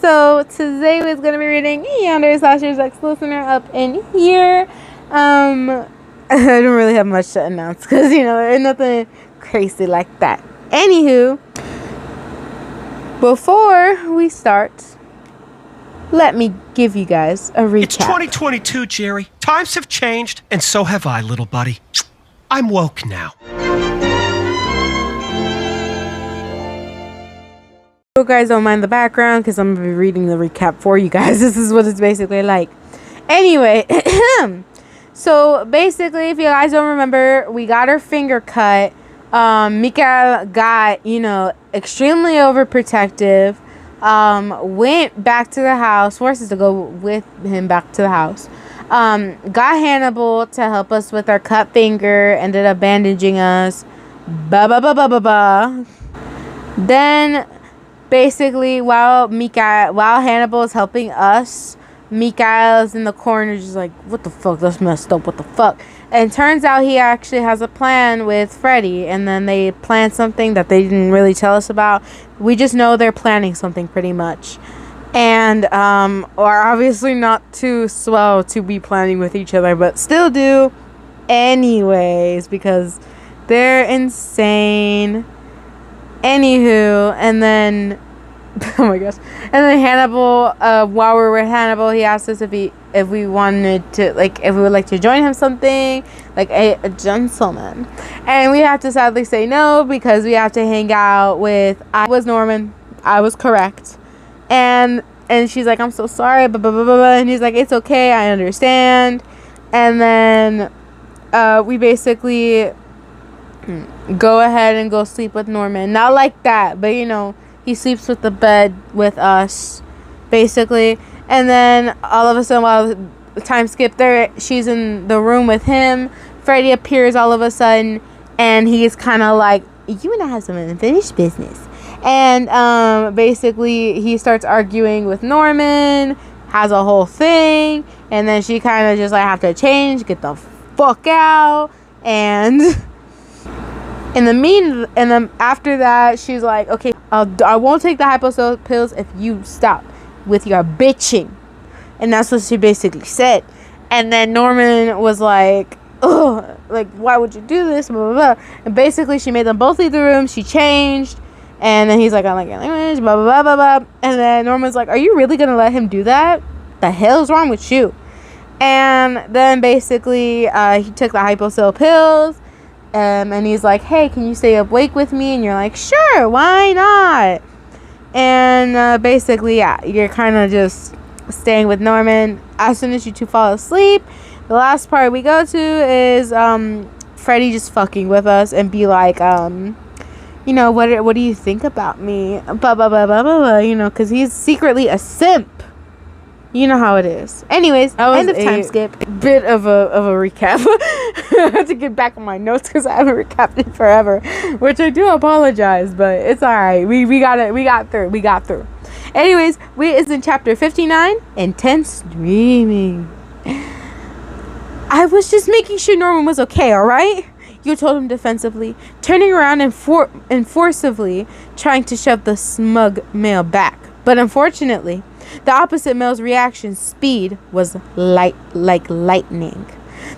So today we're gonna be reading Yandere / ex-listener up in here. I don't really have much to announce because there's nothing crazy like that. Anywho, before we start, let me give you guys a recap. It's 2022, Jerry. Times have changed, and so have I, little buddy. I'm woke now. You guys don't mind the background because I'm going to be reading the recap for you guys. This is what it's basically like. Anyway, so basically, if you guys don't remember, we got her finger cut. Mikael got, extremely overprotective. Went back to the house, forced us to go with him back to the house. Got Hannibal to help us with our cut finger, ended up bandaging us. Then basically, while Hannibal is helping us, Mikael's in the corner just like, what the fuck, that's messed up, what the fuck. And turns out he actually has a plan with Freddy, and then they plan something that they didn't really tell us about. We just know they're planning something pretty much. And are obviously not too swell to be planning with each other, but still do anyways because they're insane. Anywho, and then oh my gosh, and then Hannibal, while we're with Hannibal, he asked us if we wanted to, if we would like to join him something, like a gentleman, and we have to sadly say no because we have to hang out with, I was Norman, I was correct, and she's like, I'm so sorry, blah, blah, blah, blah, and he's like, it's okay, I understand. And then we basically go ahead and go sleep with Norman. Not like that, but he sleeps with the bed with us, basically. And then all of a sudden, while the time skip there, she's in the room with him. Freddy appears all of a sudden, and he's kind of like, you and I have some unfinished business. And basically, he starts arguing with Norman, has a whole thing, and then she kind of just have to change, get the fuck out, and after that, she's like, okay, I won't take the hypo pills if you stop with your bitching. And that's what she basically said. And then Norman was like, ugh, why would you do this? Blah, blah, blah. And basically, she made them both leave the room. She changed. And then he's like, I like your language, blah, blah, blah, blah, blah. And then Norman's like, are you really going to let him do that? The hell's wrong with you? And then basically, he took the hypo pills. And he's like, hey, can you stay awake with me? And you're like, sure, why not? And basically, yeah, you're kind of just staying with Norman. As soon as you two fall asleep, the last part we go to is Freddy just fucking with us and be like, what do you think about me? Blah, blah, blah, blah, blah, blah, because he's secretly a simp. You know how it is. Anyways, end of time skip. Bit of a recap. I had to get back on my notes because I haven't recapped it forever, which I do apologize, but it's alright. We got through. Anyways, it's in chapter 59, Intense Dreaming. I was just making sure Norman was okay, alright? You told him defensively, turning around and forcibly trying to shove the smug male back. But unfortunately, the opposite male's reaction speed was like lightning.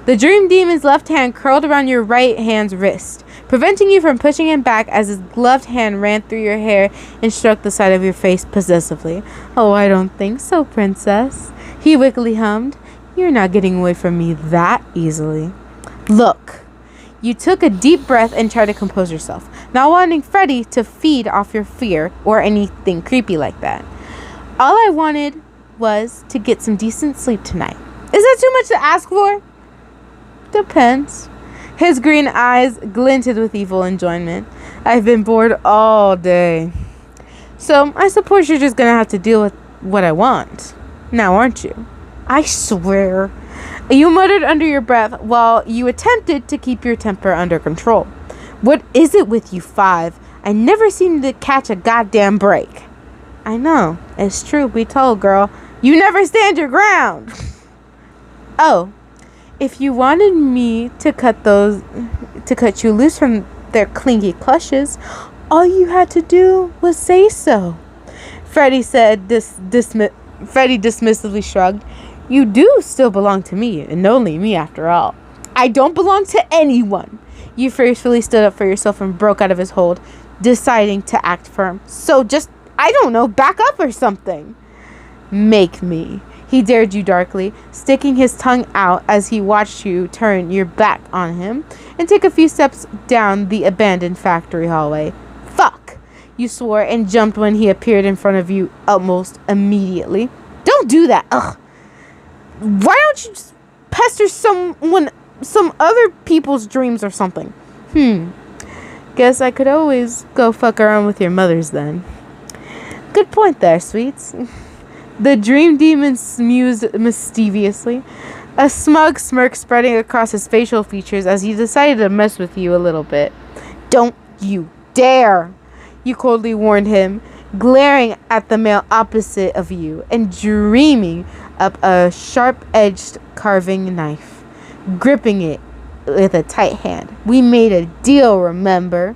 The dream demon's left hand curled around your right hand's wrist, preventing you from pushing him back as his gloved hand ran through your hair and stroked the side of your face possessively. Oh, I don't think so, princess. He wickedly hummed. You're not getting away from me that easily. Look. You took a deep breath and tried to compose yourself, not wanting Freddy to feed off your fear or anything creepy like that. All I wanted was to get some decent sleep tonight. Is that too much to ask for? Depends. His green eyes glinted with evil enjoyment. I've been bored all day. So I suppose you're just gonna have to deal with what I want. Now, aren't you? I swear. You muttered under your breath while you attempted to keep your temper under control. What is it with you five? I never seem to catch a goddamn break. I know. It's true. We told, girl. You never stand your ground. Oh, if you wanted me to cut you loose from their clingy clutches, all you had to do was say so. Freddie said, Freddie dismissively shrugged. You do still belong to me, and only me after all. I don't belong to anyone. You forcefully stood up for yourself and broke out of his hold, deciding to act firm. So just, I don't know, back up or something. Make me. He dared you darkly, sticking his tongue out as he watched you turn your back on him and take a few steps down the abandoned factory hallway. Fuck! You swore and jumped when he appeared in front of you almost immediately. Don't do that! Ugh! Why don't you just pester some other people's dreams or something? Guess I could always go fuck around with your mothers then. Good point there, sweets. The dream demon mused mischievously, a smug smirk spreading across his facial features as he decided to mess with you a little bit. Don't you dare! You coldly warned him, glaring at the male opposite of you and dreaming up a sharp-edged carving knife, gripping it with a tight hand. We made a deal, remember?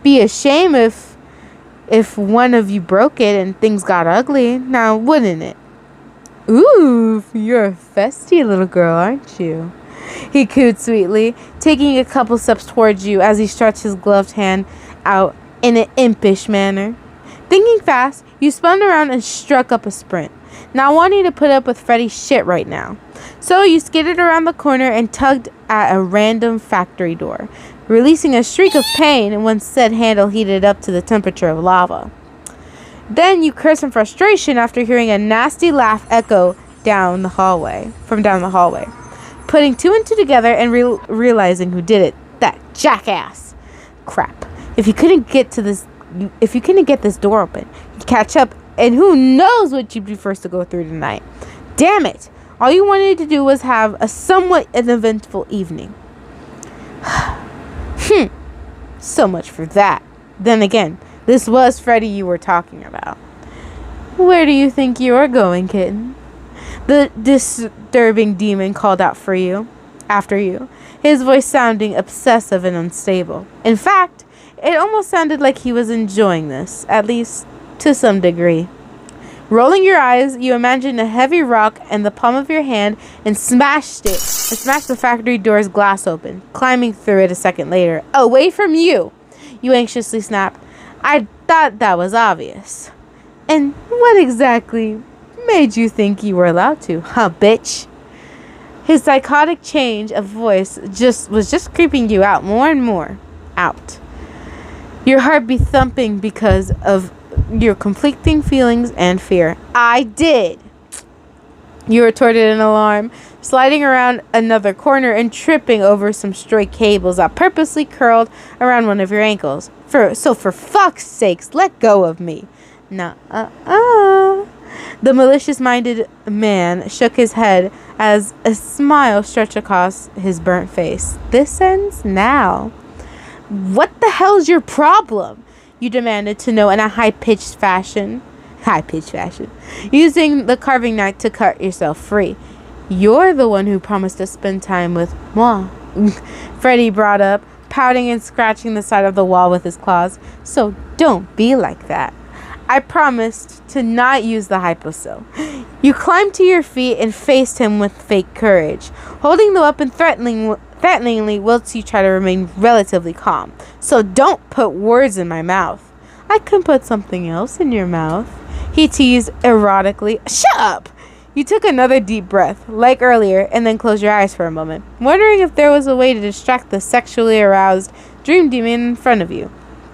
Be a shame if one of you broke it and things got ugly, now wouldn't it? Ooh, you're a festy little girl, aren't you? He cooed sweetly, taking a couple steps towards you as he stretched his gloved hand out in an impish manner. Thinking fast, you spun around and struck up a sprint, not wanting to put up with Freddy's shit right now. So you skidded around the corner and tugged at a random factory door, releasing a shriek of pain when said handle heated up to the temperature of lava. Then you cursed in frustration after hearing a nasty laugh echo down the hallway, putting two and two together and realizing who did it. That jackass. Crap. If you couldn't get this door open, you'd catch up, and who knows what you'd be first to go through tonight. Damn it. All you wanted to do was have a somewhat uneventful evening. So much for that. Then again, this was Freddy you were talking about. Where do you think you are going, kitten? The disturbing demon called out after you, his voice sounding obsessive and unstable. In fact, it almost sounded like he was enjoying this, at least to some degree. Rolling your eyes, you imagined a heavy rock in the palm of your hand and smashed the factory door's glass open, climbing through it a second later. Away from you! You anxiously snapped. I thought that was obvious. And what exactly made you think you were allowed to, huh, bitch? His psychotic change of voice was just creeping you out more and more. Out. Your heart be thumping because of your conflicting feelings and fear. I did. You retorted in alarm, sliding around another corner and tripping over some stray cables that purposely curled around one of your ankles. For fuck's sakes, let go of me. Nuh-uh. The malicious-minded man shook his head as a smile stretched across his burnt face. This ends now. What the hell's your problem? You demanded to know in a high-pitched fashion, using the carving knife to cut yourself free. You're the one who promised to spend time with moi. Freddy brought up, pouting and scratching the side of the wall with his claws. So don't be like that. I promised to not use the hypocell. You climbed to your feet and faced him with fake courage, holding the weapon threateningly whilst you try to remain relatively calm. So don't put words in my mouth. I can put something else in your mouth. He teased erotically. Shut up! You took another deep breath, like earlier, and then closed your eyes for a moment, wondering if there was a way to distract the sexually aroused dream demon in front of you.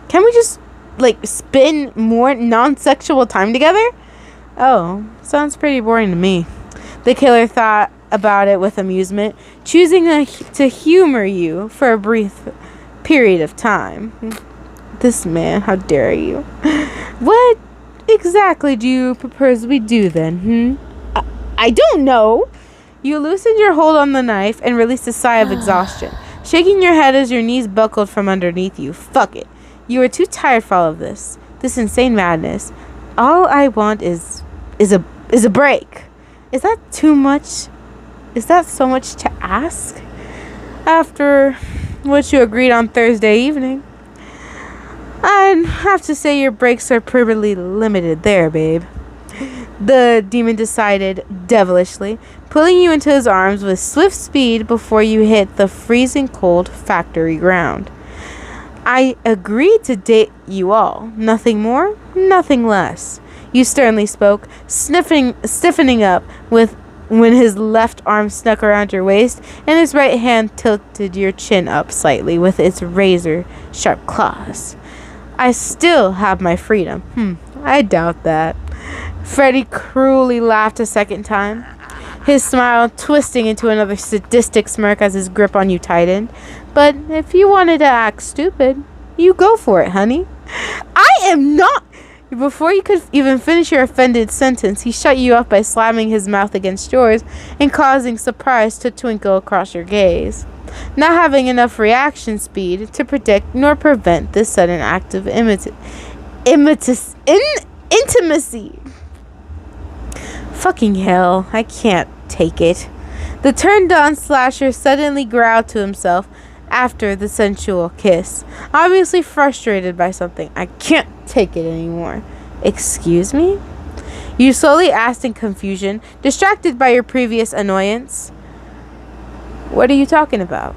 Can we just, spend more non-sexual time together? Oh, sounds pretty boring to me. The killer thought about it with amusement, choosing to humor you for a brief period of time. This man, how dare you? What exactly do you propose we do then, I don't know. You loosened your hold on the knife and released a sigh of exhaustion, shaking your head as your knees buckled from underneath you. Fuck it. You are too tired for all of this insane madness. All I want is a break. Is that too much? Is that so much to ask? After what you agreed on Thursday evening. I I'd have to say your breaks are pretty limited there, babe. The demon decided devilishly, pulling you into his arms with swift speed before you hit the freezing cold factory ground. I agreed to date you all. Nothing more, nothing less. You sternly spoke, stiffening up when his left arm snuck around your waist and his right hand tilted your chin up slightly with its razor-sharp claws. I still have my freedom. I doubt that. Freddy cruelly laughed a second time, his smile twisting into another sadistic smirk as his grip on you tightened. But if you wanted to act stupid, you go for it, honey. I am not... Before you could even finish your offended sentence, he shut you up by slamming his mouth against yours and causing surprise to twinkle across your gaze, not having enough reaction speed to predict nor prevent this sudden act of intimacy. Fucking hell, I can't take it. The turned-on slasher suddenly growled to himself after the sensual kiss, obviously frustrated by something. I can't take it anymore. Excuse me? You slowly asked in confusion, distracted by your previous annoyance. What are you talking about?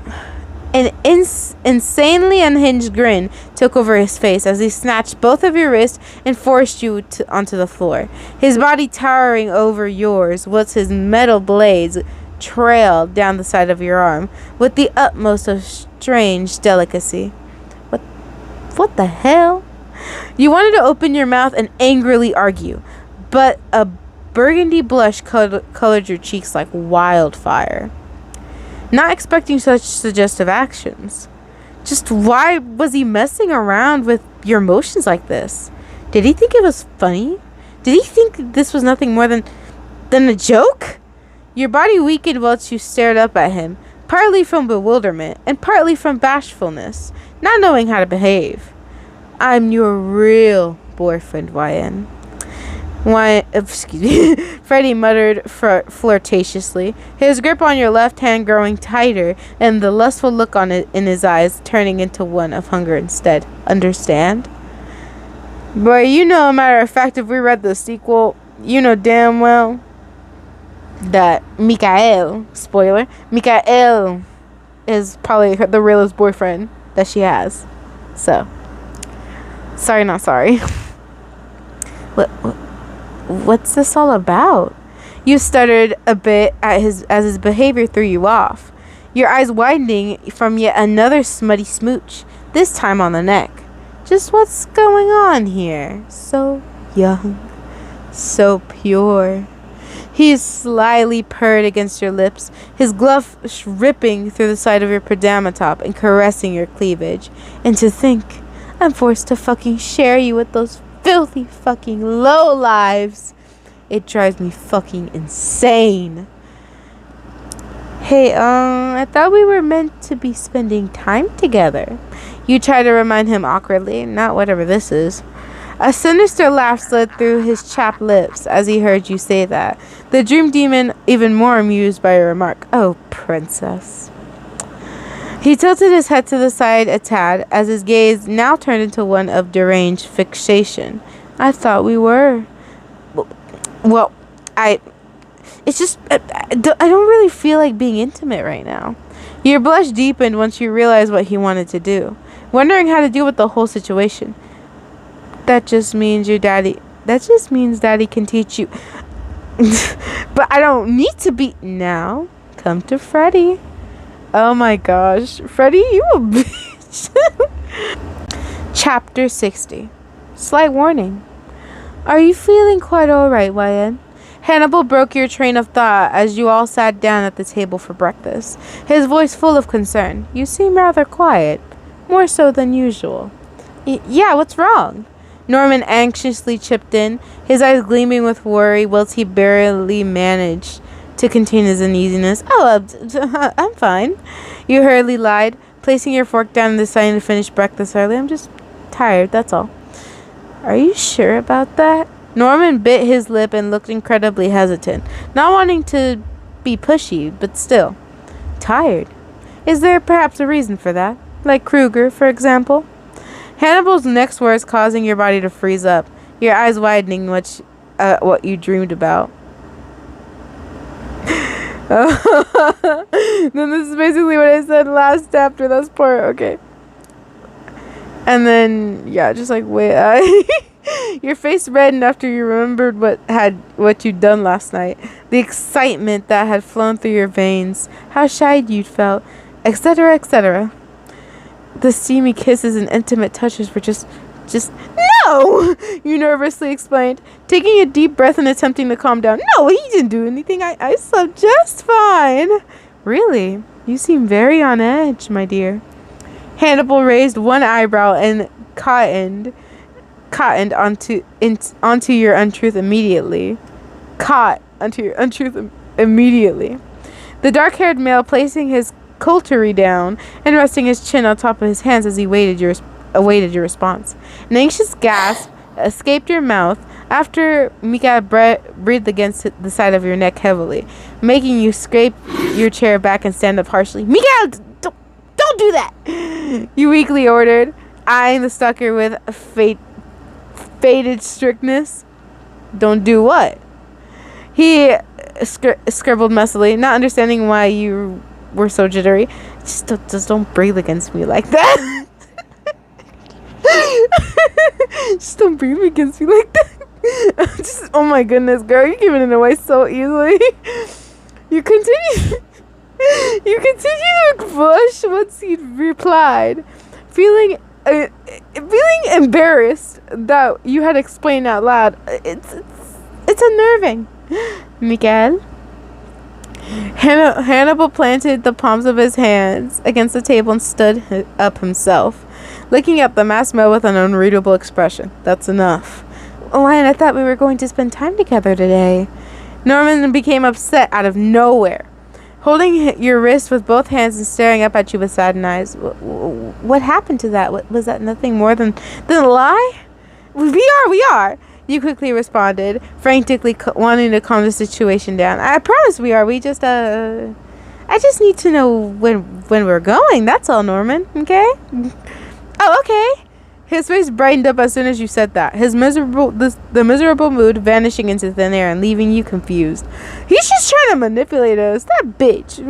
An insanely unhinged grin took over his face as he snatched both of your wrists and forced you onto the floor. His body towering over yours, whilst his metal blades trailed down the side of your arm with the utmost of strange delicacy. What the hell? You wanted to open your mouth and angrily argue, but a burgundy blush colored your cheeks like wildfire. Not expecting such suggestive actions. Just why was he messing around with your emotions like this? Did he think it was funny? Did he think this was nothing more than a joke? Your body weakened whilst you stared up at him, partly from bewilderment and partly from bashfulness, not knowing how to behave. I'm your real boyfriend, YN. Excuse me. Freddy muttered flirtatiously, his grip on your left hand growing tighter and the lustful look in his eyes turning into one of hunger instead. Understand? Boy, you know, a matter of fact, if we read the sequel, you know damn well that Mikael, spoiler, Mikael is probably the realest boyfriend that she has. So, sorry, not sorry. What's this all about? You stuttered a bit as his behavior threw you off, your eyes widening from yet another smutty smooch, this time on the neck. Just what's going on here? So young, so pure. He slyly purred against your lips, his glove ripping through the side of your pajama top and caressing your cleavage. And to think, I'm forced to fucking share you with those filthy fucking lowlives. It drives me fucking insane. Hey, I thought we were meant to be spending time together. You try to remind him awkwardly, not whatever this is. A sinister laugh slid through his chapped lips as he heard you say that, the dream demon even more amused by your remark. Oh, princess. He tilted his head to the side a tad as his gaze now turned into one of deranged fixation. I thought we were. Well, it's just, I don't really feel like being intimate right now. Your blush deepened once you realized what he wanted to do, wondering how to deal with the whole situation. That just means daddy can teach you. But I don't need to be now. Come to Freddy. Oh my gosh. Freddy, you a bitch. Chapter 60. Slight warning. Are you feeling quite alright, YN? Hannibal broke your train of thought as you all sat down at the table for breakfast, his voice full of concern. You seem rather quiet. More so than usual. Yeah, what's wrong? Norman anxiously chipped in, his eyes gleaming with worry whilst he barely managed to contain his uneasiness. Oh, I'm fine. You hurriedly lied, placing your fork down and deciding to finish breakfast early. I'm just tired, that's all. Are you sure about that? Norman bit his lip and looked incredibly hesitant, not wanting to be pushy, but still. Tired? Is there perhaps a reason for that? Like Kruger, for example? Hannibal's next words causing your body to freeze up, your eyes widening what you dreamed about. Then this is basically what I said last after this part. Okay. And then, yeah, just like, wait. Your face reddened after you remembered what you'd done last night. The excitement that had flown through your veins. How shy you'd felt. Etc., etc. The steamy kisses and intimate touches were just no! You nervously explained, taking a deep breath and attempting to calm down. No, he didn't do anything. I slept just fine. Really? You seem very on edge, my dear. Hannibal raised one eyebrow and cottoned onto your untruth immediately. Immediately. The dark-haired male placing his coultery down and resting his chin on top of his hands as he awaited your response. An anxious gasp escaped your mouth after Mika breathed against the side of your neck heavily, making you scrape your chair back and stand up harshly. Mika, don't do that! You weakly ordered, eyeing the stalker with faded strictness. Don't do what? He scribbled messily, not understanding why you were so jittery. Just don't breathe against me like that. Just don't breathe against me like that. Oh my goodness, girl, you're giving it away so easily. You continue to push once he replied, feeling embarrassed that you had explained out loud. It's unnerving. Miguel. Hannibal planted the palms of his hands against the table and stood up himself, looking at the masked male with an unreadable expression. That's enough. Lion, I thought we were going to spend time together today. Norman became upset out of nowhere, holding your wrist with both hands and staring up at you with saddened eyes. What happened to that? Was that nothing more than a lie? We are. You quickly responded, frantically wanting to calm the situation down. I promise we are. I just need to know when we're going. That's all, Norman. Okay? Oh, okay. His face brightened up as soon as you said that. The miserable mood vanishing into thin air and leaving you confused. He's just trying to manipulate us. That bitch.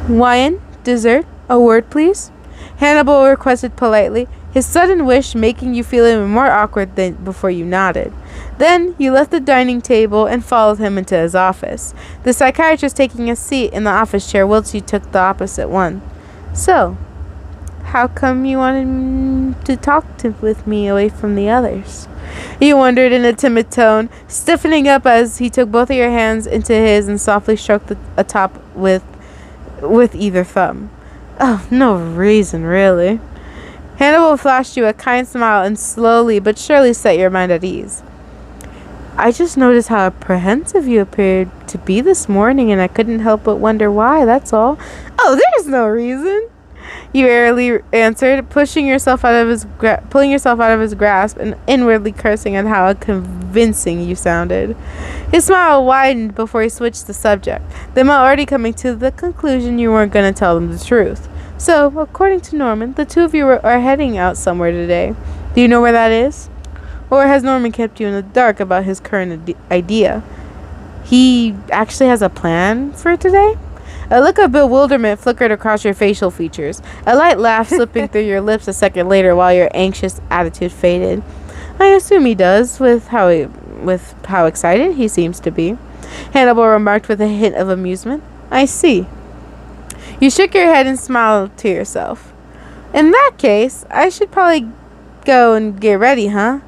Wine, dessert, a word, please. Hannibal requested politely, his sudden wish making you feel even more awkward than before you nodded. Then you left the dining table and followed him into his office. The psychiatrist taking a seat in the office chair whilst you took the opposite one. So, how come you wanted to talk with me away from the others? He wondered in a timid tone, stiffening up as he took both of your hands into his and softly stroked atop with either thumb. Oh, no reason, really. Hannibal flashed you a kind smile and slowly but surely set your mind at ease. I just noticed how apprehensive you appeared to be this morning, and I couldn't help but wonder why, that's all. Oh, there's no reason, you airily answered, pulling yourself out of his grasp and inwardly cursing at how convincing you sounded. His smile widened before he switched the subject, them already coming to the conclusion you weren't going to tell them the truth. So, according to Norman, the two of you are heading out somewhere today. Do you know where that is? Or has Norman kept you in the dark about his current idea? He actually has a plan for today? A look of bewilderment flickered across your facial features, a light laugh slipping through your lips a second later while your anxious attitude faded. I assume he does, with how excited he seems to be. Hannibal remarked with a hint of amusement. I see. You shook your head and smiled to yourself. In that case, I should probably go and get ready, huh?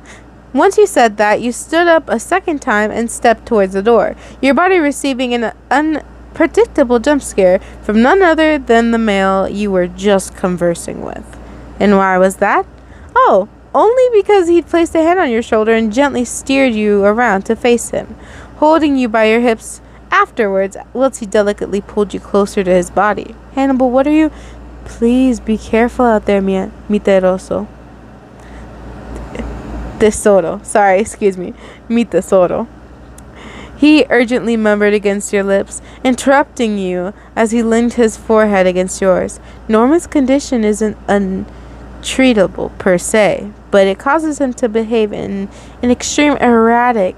Once you said that, you stood up a second time and stepped towards the door, your body receiving an unpredictable jump scare from none other than the male you were just conversing with. And why was that? Oh, only because he'd placed a hand on your shoulder and gently steered you around to face him, holding you by your hips. Afterwards, whilst he delicately pulled you closer to his body. Hannibal, what are you? Please be careful out there, mi tesoro. Mi tesoro. He urgently murmured against your lips, interrupting you as he leaned his forehead against yours. Norman's condition isn't treatable per se, but it causes him to behave in an extremely erratic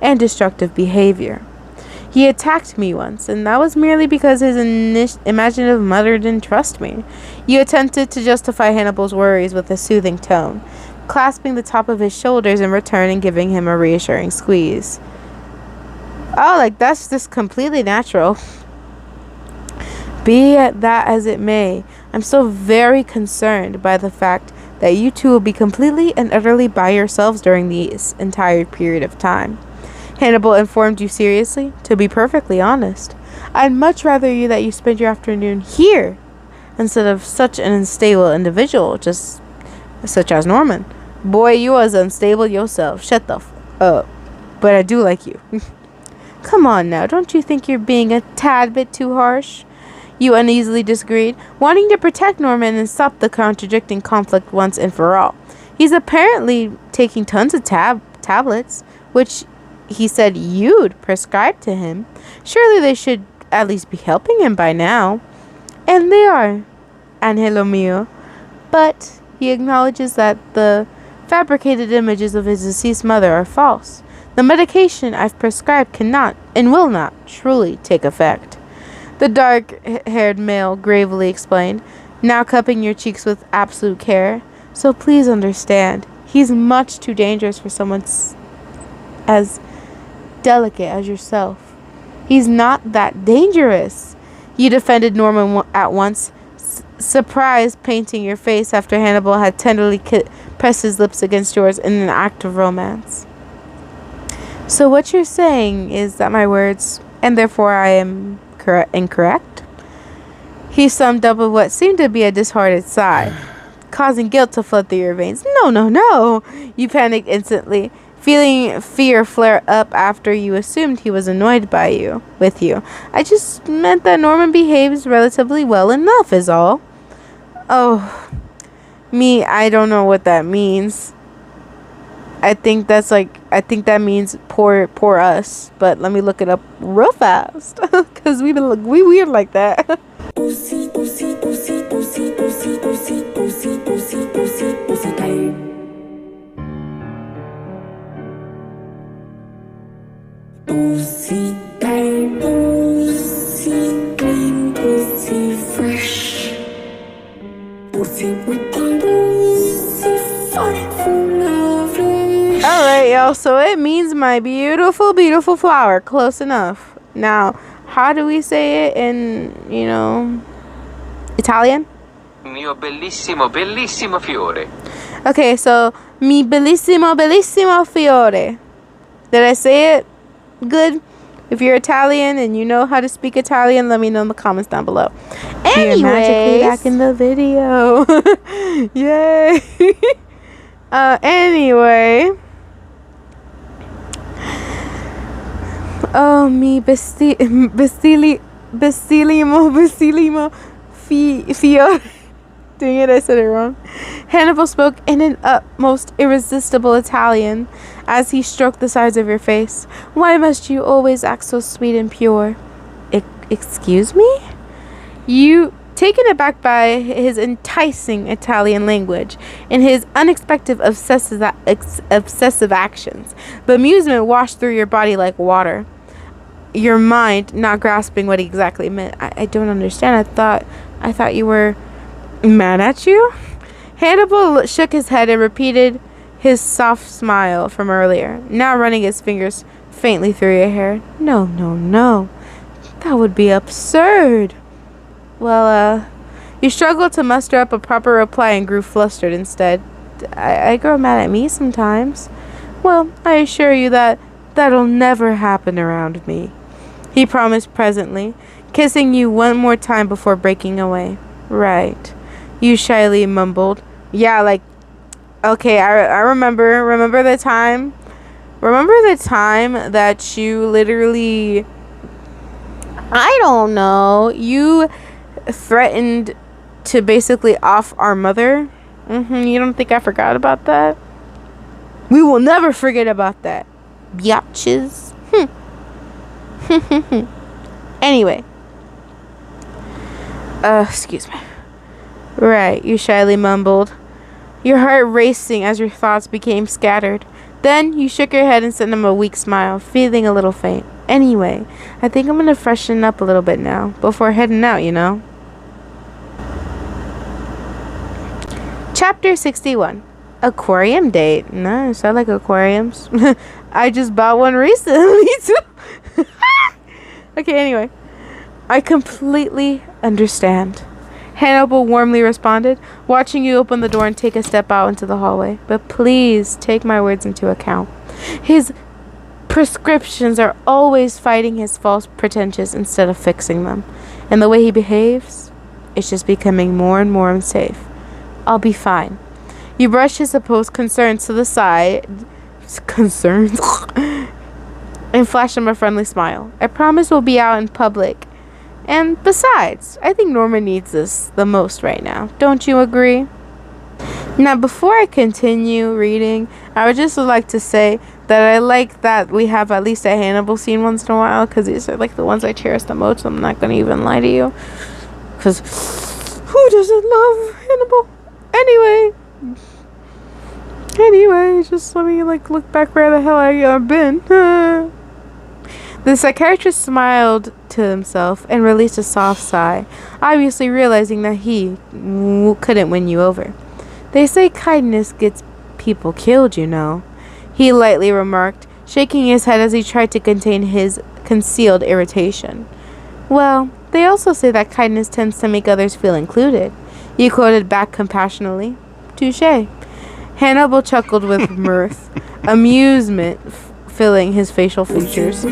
and destructive behavior. He attacked me once, and that was merely because his imaginative mother didn't trust me. You attempted to justify Hannibal's worries with a soothing tone, clasping the top of his shoulders in return and giving him a reassuring squeeze. Oh, like, that's just completely natural. Be that as it may, I'm so very concerned by the fact that you two will be completely and utterly by yourselves during this entire period of time. Hannibal informed you seriously. To be perfectly honest, I'd much rather that you spend your afternoon here instead of such an unstable individual, just such as Norman. Boy, you was unstable yourself. Shut the f up. But I do like you. Come on now, don't you think you're being a tad bit too harsh? You uneasily disagreed, wanting to protect Norman and stop the contradicting conflict once and for all. He's apparently taking tons of tablets, which he said you'd prescribed to him. Surely they should at least be helping him by now. And they are, Angelo mio. But he acknowledges that the fabricated images of his deceased mother are false. The medication I've prescribed cannot and will not truly take effect. The dark-haired male gravely explained, now cupping your cheeks with absolute care. So please understand, he's much too dangerous for someone as delicate as yourself. He's not that dangerous. You defended Norman at once, surprise painting your face after Hannibal had tenderly pressed his lips against yours in an act of romance. So what you're saying is that my words, and therefore I am incorrect? He summed up with what seemed to be a disheartened sigh, causing guilt to flood through your veins. No. You panicked instantly, feeling fear flare up after you assumed he was annoyed with you. I just meant that Norman behaves relatively well enough is all. Oh, I don't know what that means. I think that means poor us. But let me look it up real fast, cause we weird like that. Pussy tight, pussy clean, pussy fresh, pussy with pussy full of flesh. Alright, y'all, so it means my beautiful, beautiful flower. Close enough. Now, how do we say it in, Italian? Mio bellissimo, bellissimo fiore. Okay, so, mi bellissimo, bellissimo fiore. Did I say it good? If you're Italian and you know how to speak Italian, let me know in the comments down below. Anyways, we are magically back in the video. Yay. Anyway. Oh, mi bellissimo fiore. Dang it, I said it wrong. Hannibal spoke in an utmost irresistible Italian as he stroked the sides of your face. Why must you always act so sweet and pure? Excuse me? You, taken aback by his enticing Italian language and his unexpected obsessive actions, but amusement washed through your body like water. Your mind not grasping what he exactly meant. I don't understand. I thought you were mad at you? Hannibal shook his head and repeated his soft smile from earlier, now running his fingers faintly through your hair. No. That would be absurd. Well, you struggled to muster up a proper reply and grew flustered instead. I grow mad at me sometimes. Well, I assure you that that'll never happen around me, he promised presently, kissing you one more time before breaking away. Right. You shyly mumbled. Yeah, okay, I remember the time that you literally, I don't know, you threatened to basically off our mother. You don't think I forgot about that? We will never forget about that, biatches. Anyway, excuse me. Right, you shyly mumbled, your heart racing as your thoughts became scattered. Then you shook your head and sent him a weak smile, feeling a little faint. Anyway, I think I'm gonna freshen up a little bit now, before heading out, you know? Chapter 61. Aquarium date. Nice, I like aquariums. I just bought one recently, too. Okay, anyway. I completely understand. Hannibal warmly responded, watching you open the door and take a step out into the hallway. But please take my words into account. His prescriptions are always fighting his false pretensions instead of fixing them. And the way he behaves, it's just becoming more and more unsafe. I'll be fine. You brush his supposed concerns to the side. Concerns? And flash him a friendly smile. I promise we'll be out in public. And besides, I think Norman needs this the most right now. Don't you agree? Now, before I continue reading, I would just like to say that I like that we have at least a Hannibal scene once in a while, because these are like the ones I cherish the most. I'm not going to even lie to you, because who doesn't love Hannibal? Anyway, just let me like look back where the hell I've been. The psychiatrist smiled to himself and released a soft sigh, obviously realizing that he couldn't win you over. They say kindness gets people killed, you know, he lightly remarked, shaking his head as he tried to contain his concealed irritation. Well, they also say that kindness tends to make others feel included, he quoted back compassionately. Touché. Hannibal chuckled with mirth, amusement filling his facial features.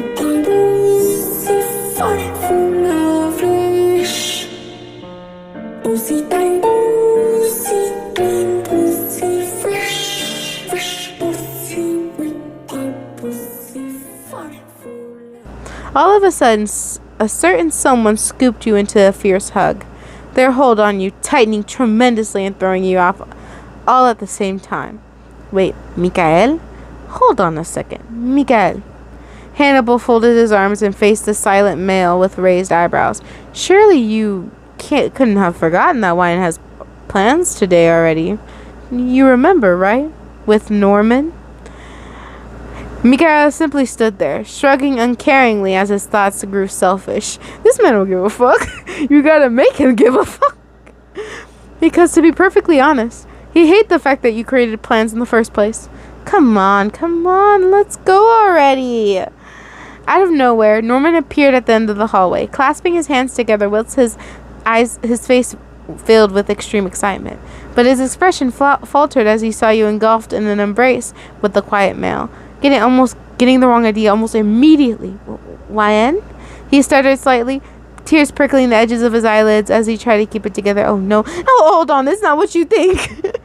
All of a sudden, a certain someone scooped you into a fierce hug, their hold on you tightening tremendously and throwing you off all at the same time. Wait, Mikael? Hold on a second. Mikael. Hannibal folded his arms and faced the silent male with raised eyebrows. Surely you couldn't have forgotten that Wine has plans today already. You remember, right? With Norman? Mikael simply stood there, shrugging uncaringly as his thoughts grew selfish. This man don't give a fuck. You gotta make him give a fuck. Because to be perfectly honest, he hates the fact that you created plans in the first place. Come on, let's go already. Out of nowhere, Norman appeared at the end of the hallway, clasping his hands together whilst his face filled with extreme excitement. But his expression faltered as he saw you engulfed in an embrace with the quiet male, getting the wrong idea almost immediately. YN? He stuttered slightly, tears prickling the edges of his eyelids as he tried to keep it together. Oh no, hold on, that's not what you think.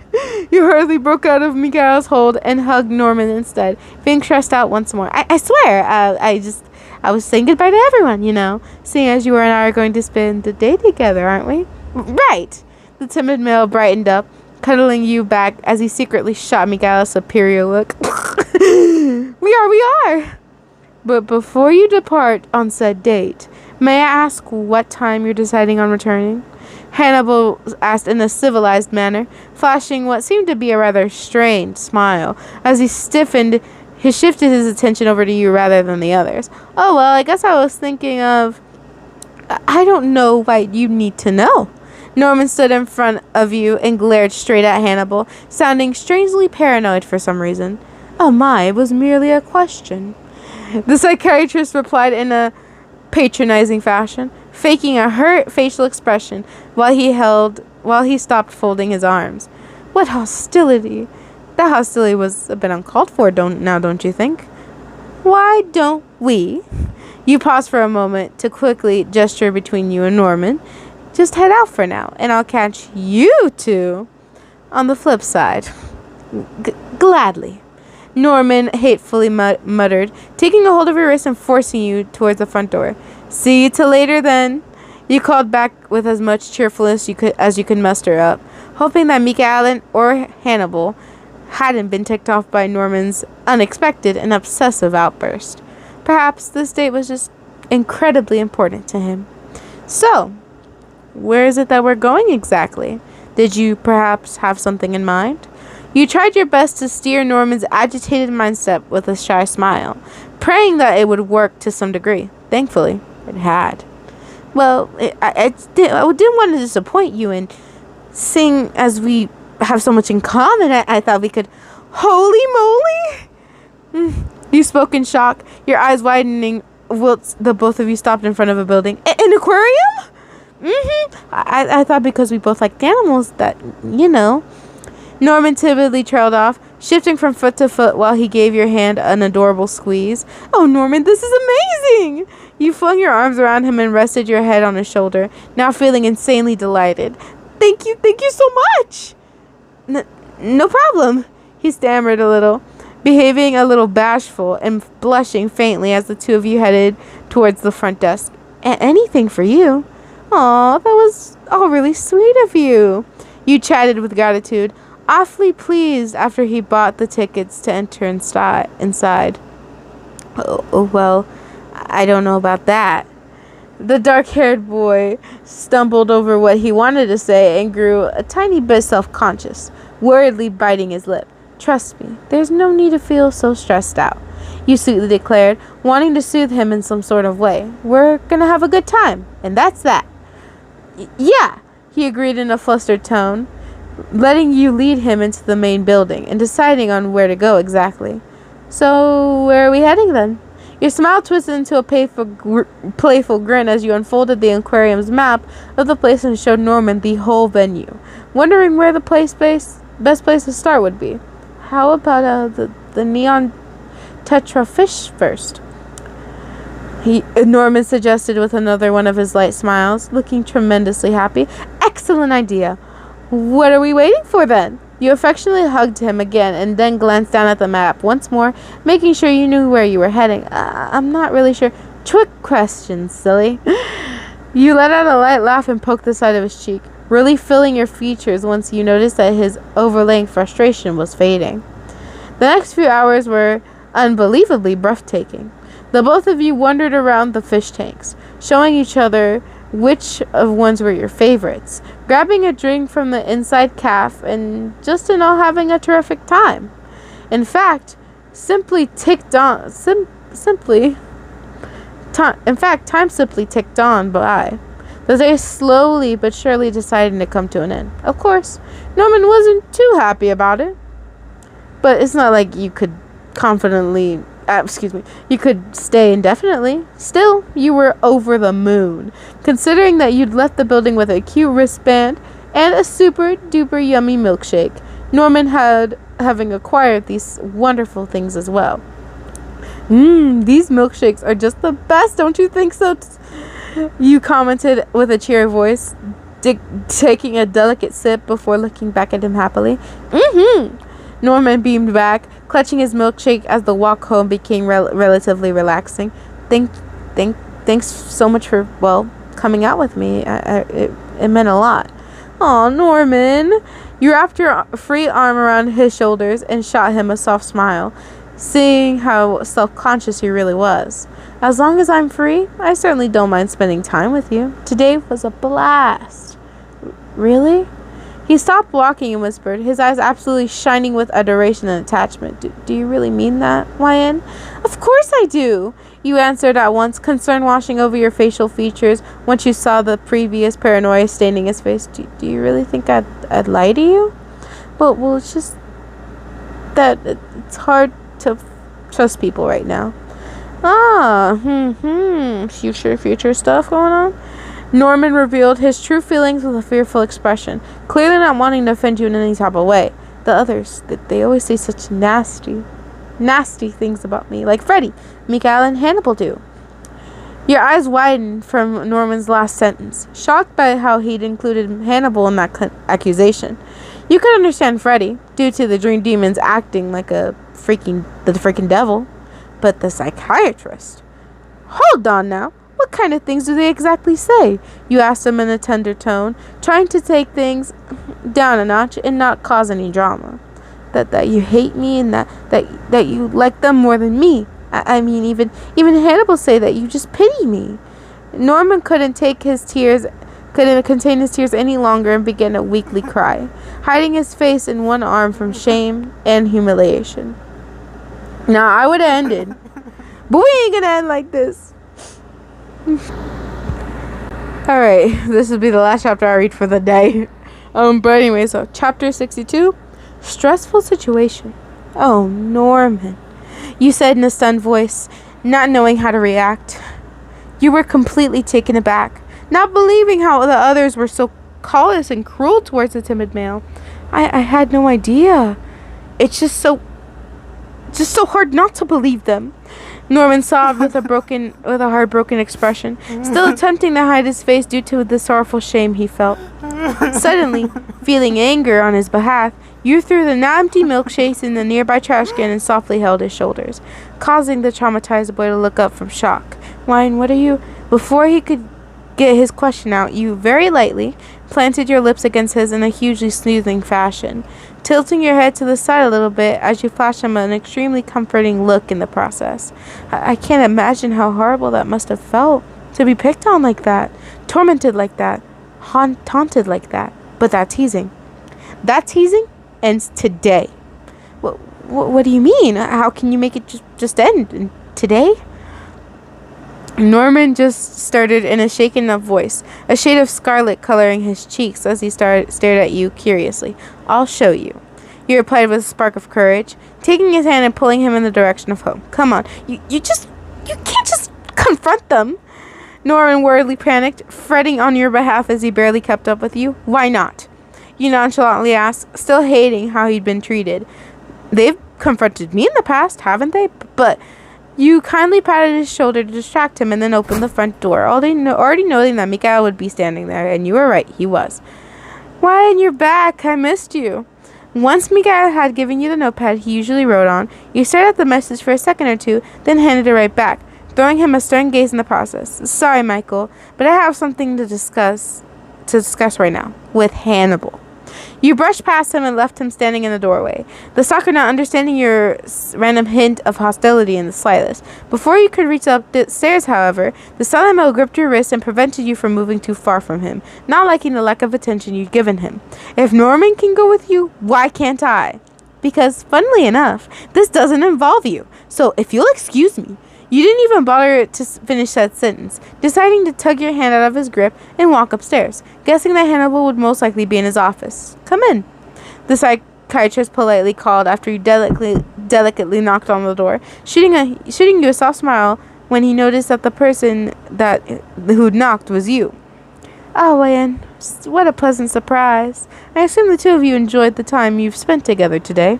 You hurriedly broke out of Mikael's hold and hugged Norman instead, being stressed out once more. I swear, I was saying goodbye to everyone, you know, seeing as you and I are going to spend the day together, aren't we? Right. The timid male brightened up, cuddling you back as he secretly shot Mikael a superior look. We are. But before you depart on said date, may I ask what time you're deciding on returning? Hannibal asked in a civilized manner, flashing what seemed to be a rather strained smile as he shifted his attention over to you rather than the others. Oh, well, I guess I was thinking of... I don't know why you need to know. Norman stood in front of you and glared straight at Hannibal, sounding strangely paranoid for some reason. Oh my, it was merely a question. The psychiatrist replied in a patronizing fashion, faking a hurt facial expression while he stopped folding his arms. What hostility! That hostility was a bit uncalled for, don't you think? Why don't we? You paused for a moment to quickly gesture between you and Norman. Just head out for now, and I'll catch you two on the flip side. Gladly. Norman hatefully muttered, taking a hold of your wrist and forcing you towards the front door. See you till later then. You called back with as much cheerfulness as you could muster up, hoping that Mikael or Hannibal hadn't been ticked off by Norman's unexpected and obsessive outburst. Perhaps this date was just incredibly important to him. So, where is it that we're going exactly? Did you perhaps have something in mind? You tried your best to steer Norman's agitated mindset with a shy smile, praying that it would work to some degree. Thankfully, it had. Well, I didn't want to disappoint you, and seeing as we have so much in common, I thought we could... Holy moly! You spoke in shock, your eyes widening whilst the both of you stopped in front of a building. An aquarium? I thought because we both liked animals that, you know... Norman timidly trailed off, shifting from foot to foot while he gave your hand an adorable squeeze. Oh, Norman, this is amazing! You flung your arms around him and rested your head on his shoulder, now feeling insanely delighted. Thank you so much! No problem, he stammered a little, behaving a little bashful and blushing faintly as the two of you headed towards the front desk. Anything for you. Aw, that was all really sweet of you. You chatted with gratitude, awfully pleased after he bought the tickets to enter inside. Oh, well, I don't know about that. The dark-haired boy stumbled over what he wanted to say and grew a tiny bit self-conscious, worriedly biting his lip. Trust me, there's no need to feel so stressed out, you sweetly declared, wanting to soothe him in some sort of way. We're gonna have a good time, and that's that. Yeah, he agreed in a flustered tone, letting you lead him into the main building and deciding on where to go exactly. So, where are we heading then? Your smile twisted into a playful grin as you unfolded the aquarium's map of the place and showed Norman the whole venue, wondering where the best place to start would be. How about the neon tetra fish first? Norman suggested with another one of his light smiles, looking tremendously happy. Excellent idea. What are we waiting for then? You affectionately hugged him again and then glanced down at the map once more, making sure you knew where you were heading. I'm not really sure. Trick questions, silly. You let out a light laugh and poked the side of his cheek, really filling your features once you noticed that his overlaying frustration was fading. The next few hours were unbelievably breathtaking. The both of you wandered around the fish tanks, showing each other which of ones were your favorites, grabbing a drink from the inside caf, and just in all having a terrific time. In fact, time simply ticked on by. The day slowly but surely deciding to come to an end. Of course, Norman wasn't too happy about it, but it's not like you could you could stay indefinitely. Still, you were over the moon, considering that you'd left the building with a cute wristband and a super duper yummy milkshake. Norman having acquired these wonderful things as well. These milkshakes are just the best, don't you think so? You commented with a cheery voice, taking a delicate sip before looking back at him happily. Norman beamed back, clutching his milkshake as the walk home became relatively relaxing. Thanks so much for, coming out with me. It meant a lot. Aw, Norman. You wrapped your free arm around his shoulders and shot him a soft smile, seeing how self-conscious he really was. As long as I'm free, I certainly don't mind spending time with you. Today was a blast. Really? He stopped walking and whispered, his eyes absolutely shining with adoration and attachment. Do you really mean that, YN? Of course I do, you answered at once, concern washing over your facial features once you saw the previous paranoia staining his face. Do you really think I'd lie to you? Well, it's just that it's hard to trust people right now. Future stuff going on? Norman revealed his true feelings with a fearful expression, clearly not wanting to offend you in any type of way. The others, they always say such nasty things about me, like Freddy, Mikael, and Hannibal do. Your eyes widened from Norman's last sentence, shocked by how he'd included Hannibal in that accusation. You could understand Freddy, due to the dream demons acting like the freaking devil, but the psychiatrist? Hold on now. What kind of things do they exactly say? You asked him in a tender tone, trying to take things down a notch and not cause any drama. That you hate me and that you like them more than me. I mean, even Hannibal say that you just pity me. Norman couldn't take his tears couldn't contain his tears any longer and began a weakly cry, hiding his face in one arm from shame and humiliation. Now, I would have ended, but we ain't gonna end like this. Alright, this will be the last chapter I read for the day. But anyway, so chapter 62, stressful situation. Oh, Norman, you said in a stunned voice, not knowing how to react. You were completely taken aback, not believing how the others were so callous and cruel towards the timid male. I had no idea. It's just so hard not to believe them. Norman sobbed with a heartbroken expression, still attempting to hide his face due to the sorrowful shame he felt. Suddenly, feeling anger on his behalf, you threw the now empty milkshakes in the nearby trash can and softly held his shoulders, causing the traumatized boy to look up from shock. Wine, what are you? Before he could get his question out, you very lightly planted your lips against his in a hugely soothing fashion, tilting your head to the side a little bit as you flashed him an extremely comforting look in the process. I can't imagine how horrible that must have felt, to be picked on like that, tormented like that, taunted like that. But that teasing ends today. What do you mean? How can you make it just end today? Norman just started in a shaken up voice, a shade of scarlet coloring his cheeks as he stared at you curiously. I'll show you. You replied with a spark of courage, taking his hand and pulling him in the direction of home. Come on, you can't just confront them. Norman worriedly panicked, fretting on your behalf as he barely kept up with you. Why not? You nonchalantly asked, still hating how he'd been treated. They've confronted me in the past, haven't they? But you kindly patted his shoulder to distract him and then opened the front door, already noting that Mikael would be standing there, and you were right, he was. Why, and you're back. I missed you. Once Mikael had given you the notepad he usually wrote on, you stared at the message for a second or two, then handed it right back, throwing him a stern gaze in the process. Sorry, Michael, but I have something to discuss right now with Hannibal. You brushed past him and left him standing in the doorway, the stalker not understanding your random hint of hostility in the slightest. Before you could reach up the stairs, however, the silent male gripped your wrist and prevented you from moving too far from him, not liking the lack of attention you'd given him. If Norman can go with you, why can't I? Because, funnily enough, this doesn't involve you. So, if you'll excuse me. You didn't even bother to finish that sentence, deciding to tug your hand out of his grip and walk upstairs, guessing that Hannibal would most likely be in his office. Come in, the psychiatrist politely called after you delicately knocked on the door, shooting you a soft smile when he noticed that the person who'd knocked was you. Oh, Ian, what a pleasant surprise. I assume the two of you enjoyed the time you've spent together today.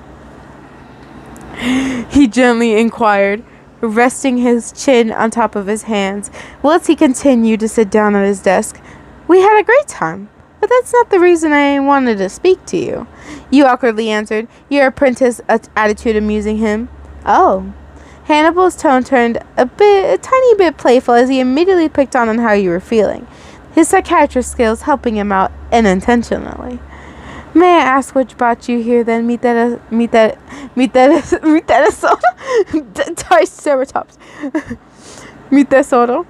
He gently inquired, resting his chin on top of his hands, whilst he continued to sit down at his desk. We had a great time, but that's not the reason I wanted to speak to you. You awkwardly answered, your apprentice attitude amusing him. Oh. Hannibal's tone turned a tiny bit playful as he immediately picked on how you were feeling, his psychiatrist skills helping him out unintentionally. May I ask what brought you here then? Meet that Triceratops. Meet that Soto.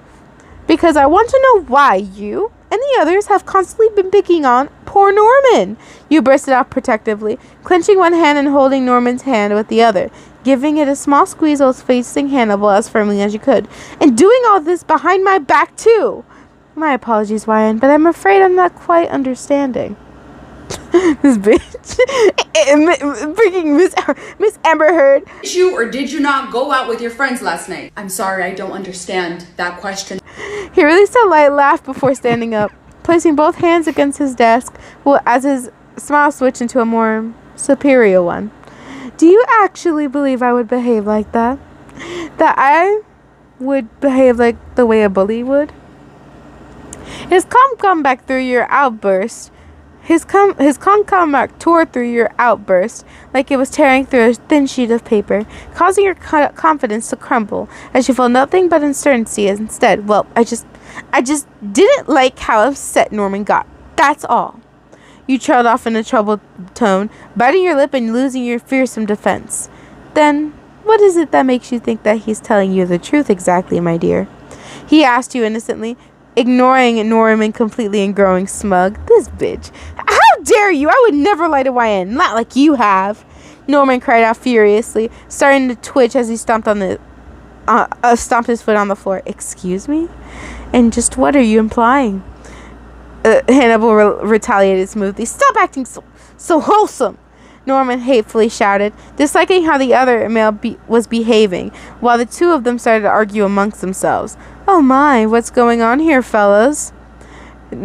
Because I want to know why you and the others have constantly been picking on poor Norman. You bursted out protectively, clenching one hand and holding Norman's hand with the other, giving it a small squeeze while facing Hannibal as firmly as you could. And doing all this behind my back too. My apologies, Ryan, but I'm afraid I'm not quite understanding. This bitch. Freaking Miss Amber Heard. Did you or did you not go out with your friends last night? I'm sorry, I don't understand that question. He released a light laugh before standing up, placing both hands against his desk as his smile switched into a more superior one. Do you actually believe I would behave like that? That I would behave like the way a bully would? His calm comeback through your outburst. His calm comeback tore through your outburst like it was tearing through a thin sheet of paper, causing your confidence to crumble as you felt nothing but uncertainty instead. Well, I just didn't like how upset Norman got. That's all. You trailed off in a troubled tone, biting your lip and losing your fearsome defense. Then, what is it that makes you think that he's telling you the truth exactly, my dear? He asked you innocently, ignoring Norman completely and growing smug. This bitch. How dare you? I would never lie to YN. Not like you have. Norman cried out furiously, starting to twitch as he stomped his foot on the floor. Excuse me? And just what are you implying? Hannibal retaliated smoothly. Stop acting so wholesome! Norman hatefully shouted, disliking how the other male was behaving, while the two of them started to argue amongst themselves. Oh my, what's going on here, fellas?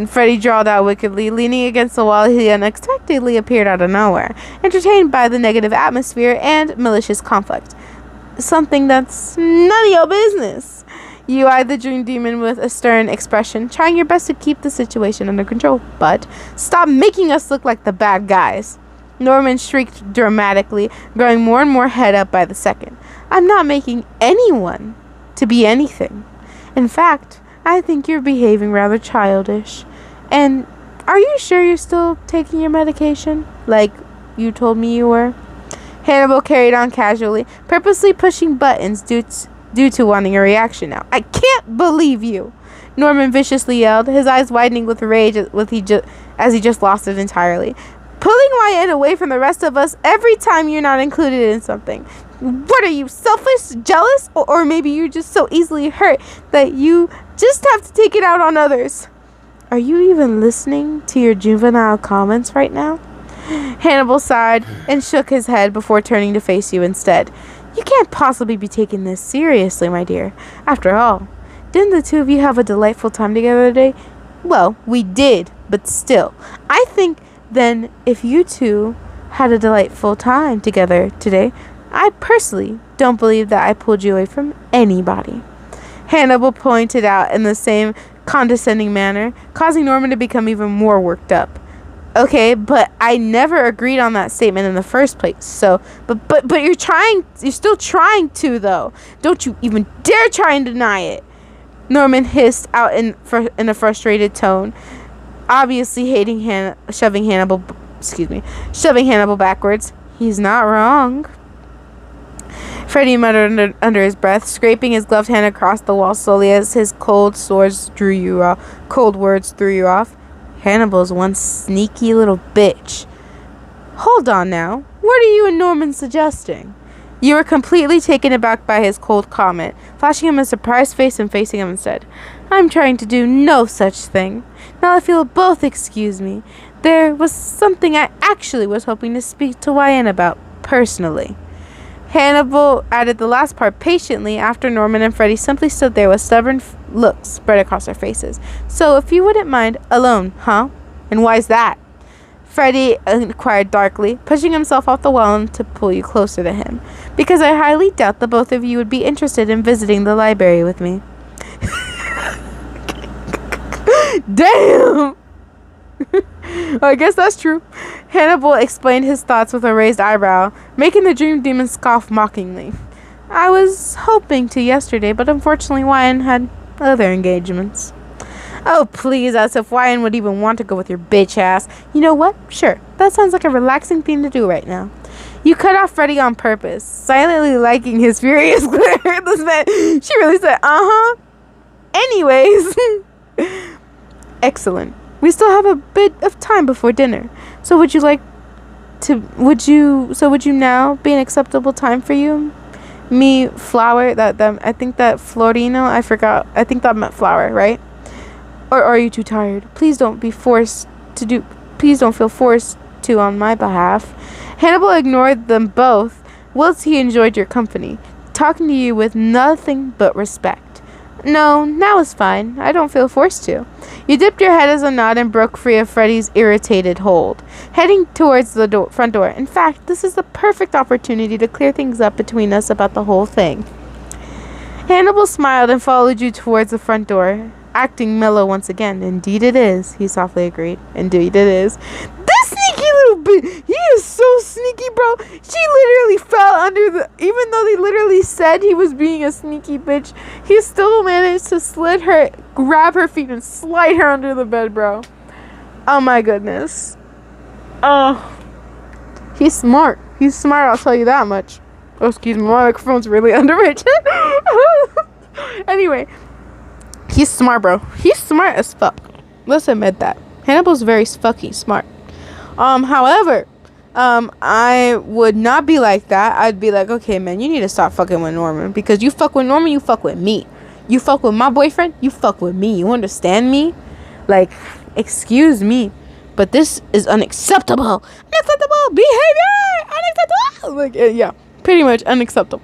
Freddie drawled out wickedly, leaning against the wall. He unexpectedly appeared out of nowhere, entertained by the negative atmosphere and malicious conflict. Something that's none of your business. You eyed the dream demon with a stern expression, trying your best to keep the situation under control. But stop making us look like the bad guys. Norman shrieked dramatically, growing more and more head up by the second. I'm not making anyone to be anything. In fact, I think you're behaving rather childish. And are you sure you're still taking your medication? Like you told me you were? Hannibal carried on casually, purposely pushing buttons due to wanting a reaction now. I can't believe you! Norman viciously yelled, his eyes widening with rage as he just lost it entirely. Pulling YN away from the rest of us every time you're not included in something. What are you, selfish, jealous? Or maybe you're just so easily hurt that you just have to take it out on others. Are you even listening to your juvenile comments right now? Hannibal sighed and shook his head before turning to face you instead. You can't possibly be taking this seriously, my dear. After all, didn't the two of you have a delightful time together today? Well, we did, but still. I think then if you two had a delightful time together today, I personally don't believe that I pulled you away from anybody. Hannibal pointed out in the same condescending manner, causing Norman to become even more worked up. Okay, but I never agreed on that statement in the first place. So, but you're still trying to though. Don't you even dare try and deny it. Norman hissed out in a frustrated tone, obviously hating shoving Hannibal backwards. He's not wrong. Freddie muttered under his breath, scraping his gloved hand across the wall slowly as his cold words threw you off. Hannibal's one sneaky little bitch. Hold on now. What are you and Norman suggesting? You were completely taken aback by his cold comment, flashing him a surprised face and facing him instead. I'm trying to do no such thing. Now if you'll both excuse me, there was something I actually was hoping to speak to YN about personally. Hannibal added the last part patiently after Norman and Freddie simply stood there with stubborn looks spread across their faces. So if you wouldn't mind, alone, huh? And why's that? Freddie inquired darkly, pushing himself off the wall to pull you closer to him. Because I highly doubt the both of you would be interested in visiting the library with me. Damn! I guess that's true. Hannibal explained his thoughts with a raised eyebrow, making the dream demon scoff mockingly. I was hoping to yesterday, but unfortunately YN had other engagements. Oh, please, as if YN would even want to go with your bitch ass. You know what? Sure, that sounds like a relaxing thing to do right now. You cut off Freddie on purpose, silently liking his furious glare. She really said, Anyways. Excellent. We still have a bit of time before dinner. So would you now be an acceptable time for you? Me, flower, I think that Florino, I forgot. I think that meant flower, right? Or are you too tired? Please don't feel forced to on my behalf. Hannibal ignored them both whilst he enjoyed your company, talking to you with nothing but respect. No, now is fine. I don't feel forced to. You dipped your head as a nod and broke free of Freddie's irritated hold, heading towards the front door. In fact, this is the perfect opportunity to clear things up between us about the whole thing. Hannibal smiled and followed you towards the front door, acting mellow once again. Indeed it is, he softly agreed. Indeed it is. This sneaky little bitch, he is so sneaky, bro. She literally fell under even though they literally said he was being a sneaky bitch, he still managed to grab her feet and slide her under the bed, bro. Oh my goodness. Oh. He's smart, I'll tell you that much. Oh, excuse me, my microphone's really under my chin. Anyway, He's smart, bro. He's smart as fuck. Let's admit that. Hannibal's very fucking smart. However, I would not be like that. I'd be like, okay, man, you need to stop fucking with Norman, because you fuck with Norman, you fuck with me. You fuck with my boyfriend, you fuck with me. You understand me? Like, excuse me, but this is unacceptable. Unacceptable behavior. Unacceptable. Like, yeah, pretty much unacceptable.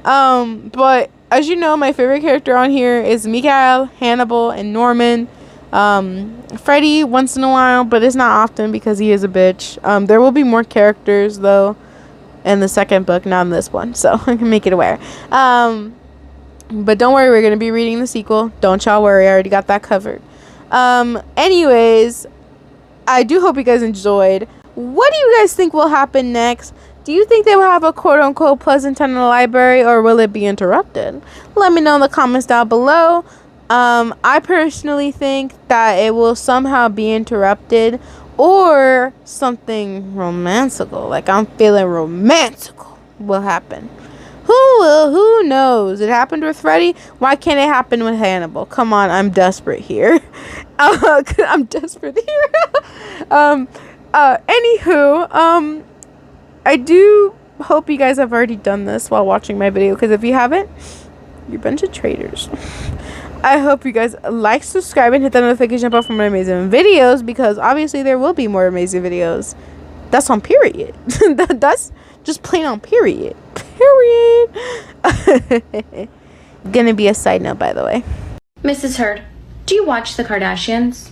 But as you know, my favorite character on here is Mikael, Hannibal, and Norman. Freddy once in a while, but it's not often because he is a bitch. There will be more characters though in the second book, not in this one, so I can make it aware. But don't worry, we're gonna be reading the sequel. Don't y'all worry, I already got that covered. Anyways, I do hope you guys enjoyed. What do you guys think will happen next? Do you think they will have a quote-unquote pleasant time in the library, or will it be interrupted? Let me know in the comments down below. I personally think that it will somehow be interrupted, or something romantical, like I'm feeling romantical, will happen. Who knows? It happened with Freddy. Why can't it happen with Hannibal? Come on, I'm desperate here. I'm desperate here. Anywho, I do hope you guys have already done this while watching my video, because if you haven't, you're a bunch of traitors. I hope you guys like, subscribe, and hit the notification bell for more amazing videos, because obviously there will be more amazing videos. That's on period. That's just plain on period. Period. Gonna be a side note, by the way. Mrs. Hurd, do you watch the Kardashians?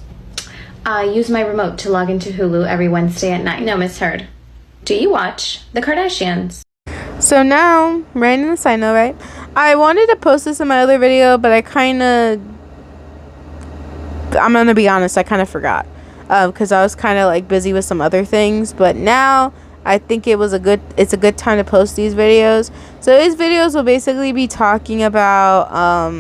I use my remote to log into Hulu every Wednesday at 9. No, Miss Hurd, do you watch the Kardashians? So now, right in the side note, right? I wanted to post this in my other video, but I'm gonna be honest, I kind of forgot. Because I was kind of like busy with some other things. But now, I think it's a good time to post these videos. So these videos will basically be talking about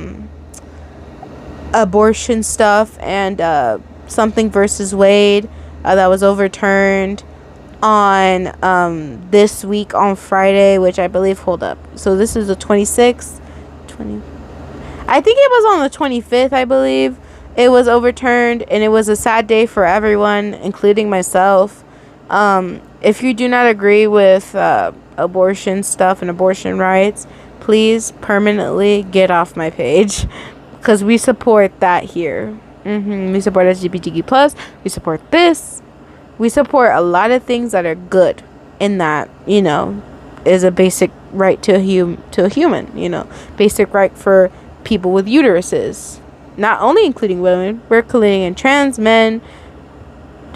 abortion stuff and something versus Wade that was overturned on this week on Friday, which I believe, hold up, so this is the 26th, I think it was on the 25th, I believe it was overturned, and it was a sad day for everyone, including myself. If you do not agree with abortion stuff and abortion rights, please permanently get off my page, because we support that here. We support LGBTQ+, we support this. We support a lot of things that are good, in that, you know, is a basic right to a human, you know, basic right for people with uteruses, not only including women, we're including in trans men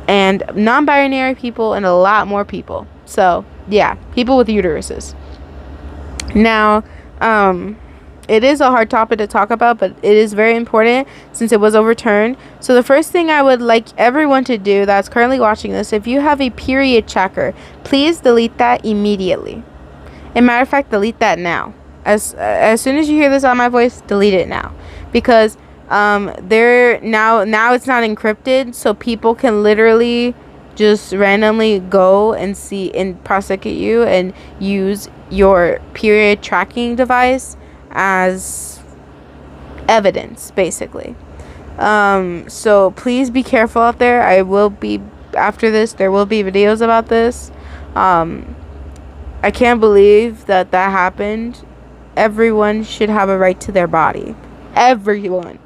and non-binary people and a lot more people. So yeah, people with uteruses. Now, it is a hard topic to talk about, but it is very important since it was overturned. So the first thing I would like everyone to do that's currently watching this, if you have a period tracker, please delete that immediately. As a matter of fact, delete that now. As soon as you hear this on my voice, delete it now, because now it's not encrypted, so people can literally just randomly go and see and prosecute you and use your period tracking device as evidence, basically. So please be careful out there. After this, there will be videos about this. I can't believe that happened. Everyone should have a right to their body. Everyone.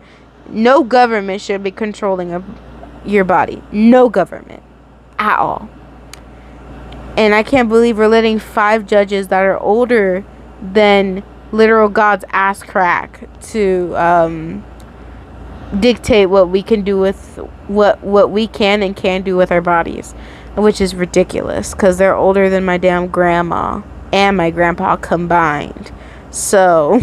No government should be controlling your body. No government at all. And I can't believe we're letting 5 judges that are older than literal God's ass crack to dictate what we can do with what we can and can't do with our bodies, which is ridiculous, because they're older than my damn grandma and my grandpa combined. So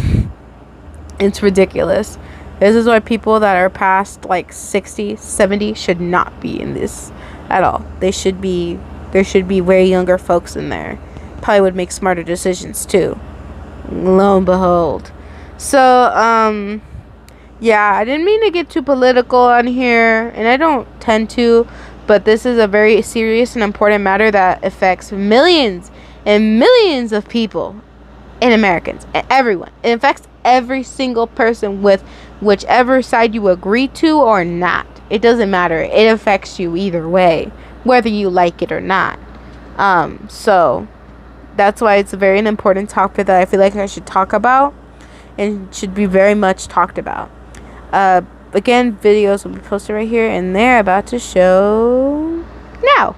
it's ridiculous. This is why people that are past like 60, 70 should not be in this at all. There should be way younger folks in there. Probably would make smarter decisions too. Lo and behold. So yeah, I didn't mean to get too political on here, and I don't tend to, but this is a very serious and important matter that affects millions and millions of people and Americans and everyone. It affects every single person with whichever side you agree to or not. It doesn't matter. It affects you either way, whether you like it or not. So that's why it's a very important topic that I feel like I should talk about and should be very much talked about. Again, videos will be posted right here, and they're about to show now.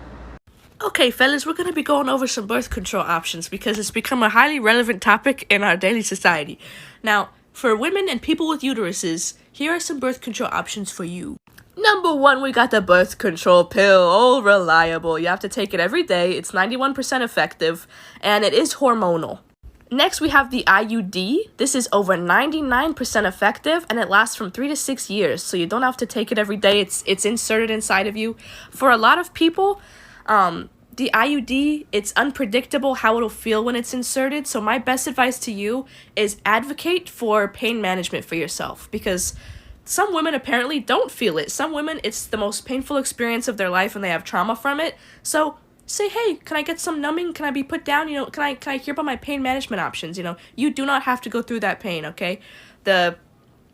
Okay, fellas, we're going to be going over some birth control options because it's become a highly relevant topic in our daily society. Now, for women and people with uteruses, here are some birth control options for you. Number 1, we got the birth control pill. Oh, reliable. You have to take it every day. It's 91% effective, and it is hormonal. Next, we have the IUD. This is over 99% effective, and it lasts from 3 to 6 years, so you don't have to take it every day. It's inserted inside of you. For a lot of people, the IUD, it's unpredictable how it'll feel when it's inserted, so my best advice to you is advocate for pain management for yourself, because some women apparently don't feel it. Some women, it's the most painful experience of their life and they have trauma from it. So say, hey, can I get some numbing? Can I be put down? You know, can I hear about my pain management options? You know, you do not have to go through that pain, okay? The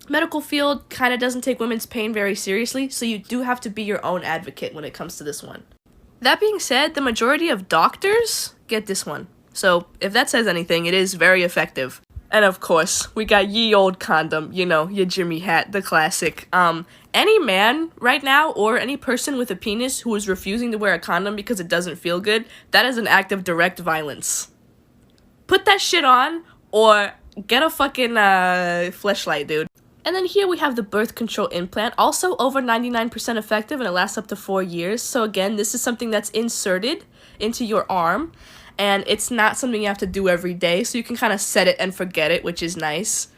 medical field kind of doesn't take women's pain very seriously, so you do have to be your own advocate when it comes to this one. That being said, the majority of doctors get this one. So if that says anything, it is very effective. And of course, we got ye old condom, you know, your Jimmy hat, the classic. Any man right now or any person with a penis who is refusing to wear a condom because it doesn't feel good, that is an act of direct violence. Put that shit on or get a fucking fleshlight, dude. And then here we have the birth control implant, also over 99% effective, and it lasts up to 4 years. So again, this is something that's inserted into your arm, and it's not something you have to do every day, so you can kind of set it and forget it, which is nice.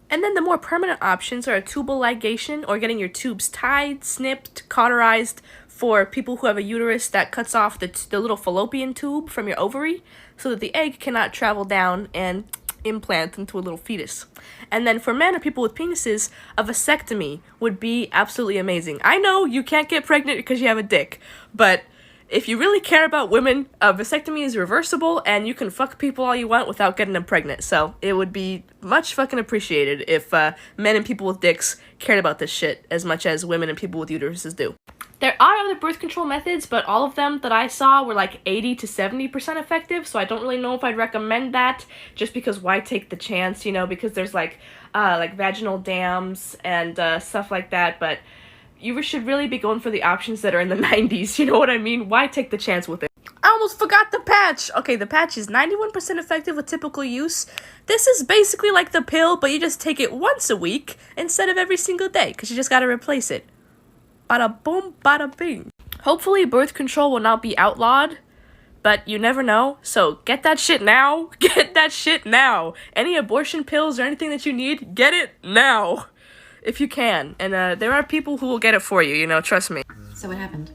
And then the more permanent options are a tubal ligation, or getting your tubes tied, snipped, cauterized for people who have a uterus that cuts off the little fallopian tube from your ovary, so that the egg cannot travel down and implant into a little fetus. And then for men or people with penises, a vasectomy would be absolutely amazing. I know you can't get pregnant because you have a dick, but if you really care about women, a vasectomy is reversible and you can fuck people all you want without getting them pregnant. So it would be much fucking appreciated if men and people with dicks cared about this shit as much as women and people with uteruses do. There are other birth control methods, but all of them that I saw were like 80 to 70% effective, so I don't really know if I'd recommend that, just because why take the chance, you know, because there's like vaginal dams and stuff like that, but you should really be going for the options that are in the 90s, you know what I mean? Why take the chance with it? I almost forgot the patch! Okay, the patch is 91% effective with typical use. This is basically like the pill, but you just take it once a week instead of every single day, because you just gotta replace it. Bada boom, bada bing. Hopefully birth control will not be outlawed, but you never know, so get that shit now. Get that shit now. Any abortion pills or anything that you need, get it now. If you can. And there are people who will get it for you, you know, trust me. So what happened?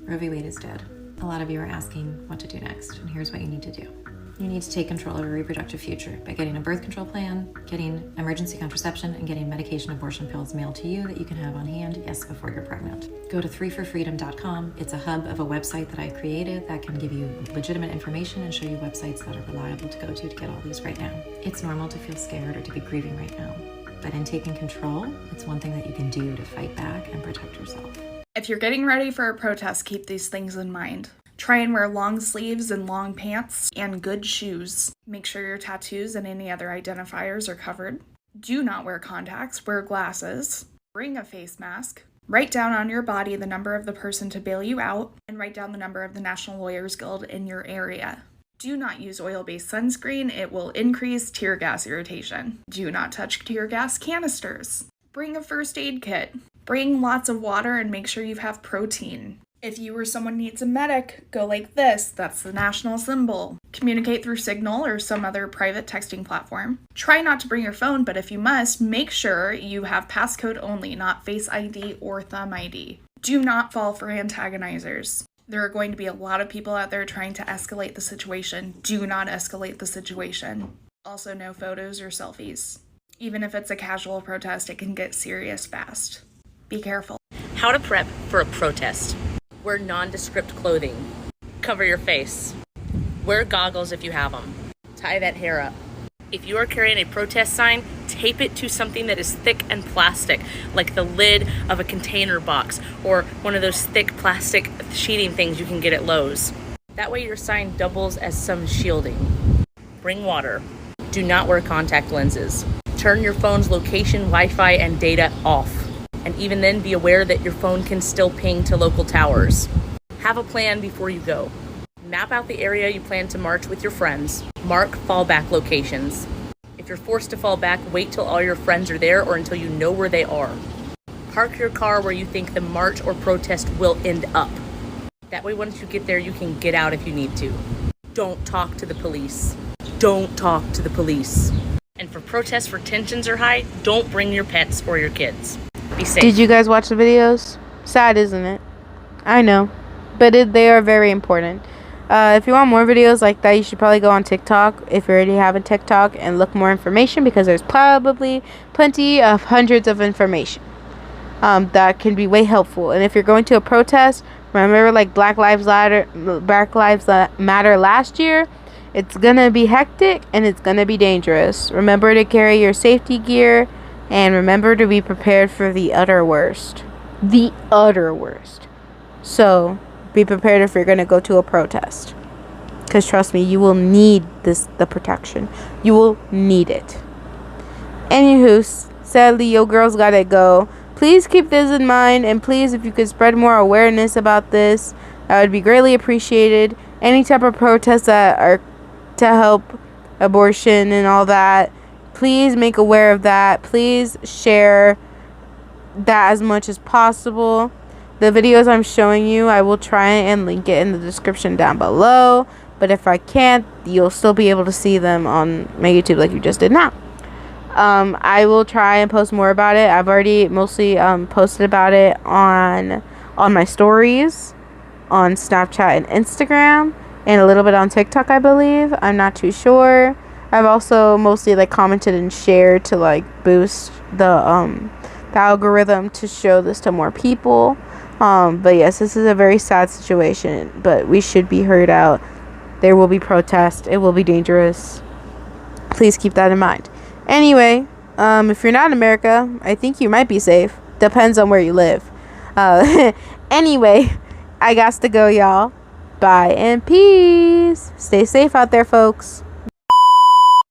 Roe v. Wade is dead. A lot of you are asking what to do next, and here's what you need to do. You need to take control of your reproductive future by getting a birth control plan, getting emergency contraception, and getting medication abortion pills mailed to you that you can have on hand, yes, before you're pregnant. Go to 3forfreedom.com. It's a hub of a website that I created that can give you legitimate information and show you websites that are reliable to go to get all these right now. It's normal to feel scared or to be grieving right now, but in taking control, it's one thing that you can do to fight back and protect yourself. If you're getting ready for a protest, keep these things in mind. Try and wear long sleeves and long pants and good shoes. Make sure your tattoos and any other identifiers are covered. Do not wear contacts, wear glasses. Bring a face mask. Write down on your body the number of the person to bail you out, and write down the number of the National Lawyers Guild in your area. Do not use oil-based sunscreen, it will increase tear gas irritation. Do not touch tear gas canisters. Bring a first aid kit. Bring lots of water and make sure you have protein. If you or someone needs a medic, go like this, that's the national symbol. Communicate through Signal or some other private texting platform. Try not to bring your phone, but if you must, make sure you have passcode only, not Face ID or Thumb ID. Do not fall for antagonizers. There are going to be a lot of people out there trying to escalate the situation. Do not escalate the situation. Also, no photos or selfies. Even if it's a casual protest, it can get serious fast. Be careful. How to prep for a protest. Wear nondescript clothing. Cover your face. Wear goggles if you have them. Tie that hair up. If you are carrying a protest sign, tape it to something that is thick and plastic, like the lid of a container box or one of those thick plastic sheeting things you can get at Lowe's. That way your sign doubles as some shielding. Bring water. Do not wear contact lenses. Turn your phone's location, Wi-Fi, and data off. And even then, be aware that your phone can still ping to local towers. Have a plan before you go. Map out the area you plan to march with your friends. Mark fallback locations. If you're forced to fall back, wait till all your friends are there or until you know where they are. Park your car where you think the march or protest will end up. That way, once you get there, you can get out if you need to. Don't talk to the police. Don't talk to the police. And for protests where tensions are high, don't bring your pets or your kids. Be safe. Did you guys watch the videos? Sad, isn't it? I know. But they are very important. If you want more videos like that, you should probably go on TikTok if you already have a TikTok and look more information, because there's probably plenty of hundreds of information that can be way helpful. And if you're going to a protest, remember, like Black Lives Matter last year, it's gonna be hectic and it's gonna be dangerous. Remember to carry your safety gear, and remember to be prepared for the utter worst. The utter worst. So be prepared if you're gonna go to a protest, because trust me, you will need the protection. You will need it. Anywho, sadly, your girls gotta go. Please keep this in mind, and please, if you could spread more awareness about this, that would be greatly appreciated. Any type of protests that are to help abortion and all that, please make aware of that. Please share that as much as possible. The videos I'm showing you, I will try and link it in the description down below, but if I can't, you'll still be able to see them on my YouTube like you just did now. I will try and post more about it. I've already mostly posted about it on my stories on Snapchat and Instagram, and a little bit on TikTok, I believe. I'm not too sure. I've also mostly like commented and shared to like boost the algorithm to show this to more people. But yes, this is a very sad situation, but we should be heard out. There will be protests. It will be dangerous. Please keep that in mind. Anyway, if you're not in America, I think you might be safe. Depends on where you live. Anyway, I got to go, y'all. Bye and peace. Stay safe out there, folks.